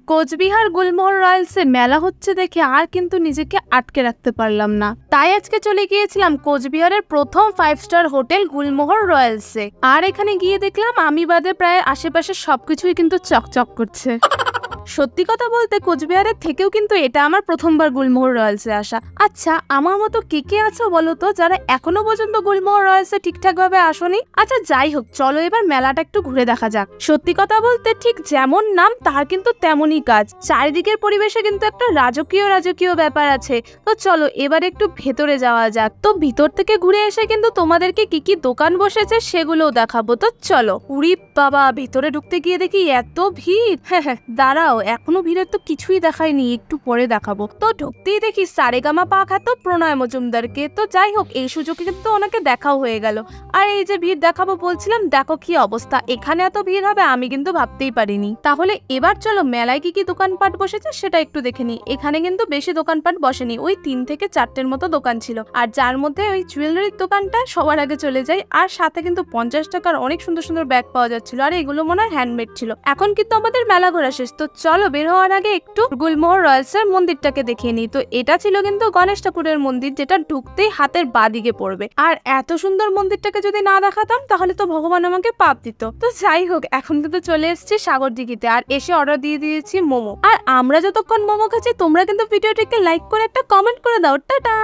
কোচবিহার গুলমোহর রয়্যালসে মেলা হচ্ছে দেখে আর কিন্তু নিজেকে আটকে রাখতে পারলাম না, তাই আজকে চলে গিয়েছিলাম কোচবিহারের প্রথম 5 স্টার হোটেল গুলমোহর রয়্যালসে। আর এখানে গিয়ে দেখলাম আমি বাদে প্রায় আশেপাশে সবকিছুই কিন্তু চকচক করছে। সত্যি কথা বলতে কোচবিহারের থেকেও কিন্তু এটা আমার প্রথমবার গুলমোহর রয়্যালসে আসা। আচ্ছা, আমার মতো কে কে আছো বলো তো যারা এখনো পর্যন্ত গুলমোহর রয়্যালসে ঠিকঠাক ভাবে আসোনি? আচ্ছা যাই হোক, চলো এবার মেলাটা একটু ঘুরে দেখা যাক। সত্যি কথা বলতে ঠিক যেমন নাম তার কিন্তু তেমনই কাজ। চারিদিকের পরিবেশে কিন্তু একটা রাজকীয় ব্যাপার আছে। তো চলো এবার একটু ভেতরে যাওয়া যাক। তো ভিতর থেকে ঘুরে এসে কিন্তু তোমাদেরকে কি কি দোকান বসেছে সেগুলোও দেখাবো। তো চলো। উরি বাবা, ভেতরে ঢুকতে গিয়ে দেখি এত ভিড়। হ্যাঁ দাঁড়াও, এখনো ভিড়ের তো কিছুই দেখায়নি, একটু পরে দেখাবো। তো ঢুকতেই দেখি সারেগামা পা খ্যাত প্রণয় মজুমদারকে। তো যাই হোক, এই সুযোগে কিন্তু ওনাকে দেখাও হয়ে গেল। আর এই যে ভিড় দেখাবো বলছিলাম, দেখো কি অবস্থা। এখানে এত ভিড় হবে আমি কিন্তু ভাবতেই পারিনি। তাহলে এবার চলো মেলায় কি কি দোকানপাট বসেছে সেটা একটু দেখে নিই। এখানে কিন্তু বেশি দোকানপাট বসেনি, ওই 3 থেকে 4টের মতো দোকান ছিল। আর যার মধ্যে ওই জুয়েলারির দোকানটা সবার আগে চলে যায়। আর সাথে কিন্তু 50 টাকার অনেক সুন্দর সুন্দর ব্যাগ পাওয়া যাচ্ছিল। আর এগুলো মনে হয় হ্যান্ডমেড ছিল। এখন কিন্তু আমাদের মেলা ঘোরা শেষ, তো চলো বের হওয়ার আগে একটু গুলমোহর রয়্যালসের মন্দিরটাকে দেখিয়ে নিই। তো এটা ছিল কিন্তু গণেশ ঠাকুরের মন্দির, যেটা ঢুকতেই হাতের বাদিকে পড়বে। আর এত সুন্দর মন্দিরটাকে যদি না দেখাতাম তাহলে তো ভগবান আমাকে পাপ দিত। তো যাই হোক, এখন কিন্তু চলে এসেছি সাগর দিঘিতে। আর এসে অর্ডার দিয়ে দিয়েছি মোমো। আর আমরা যতক্ষণ মোমো খাচ্ছি তোমরা কিন্তু ভিডিওটিকে লাইক করে একটা কমেন্ট করে দাও। টাটা।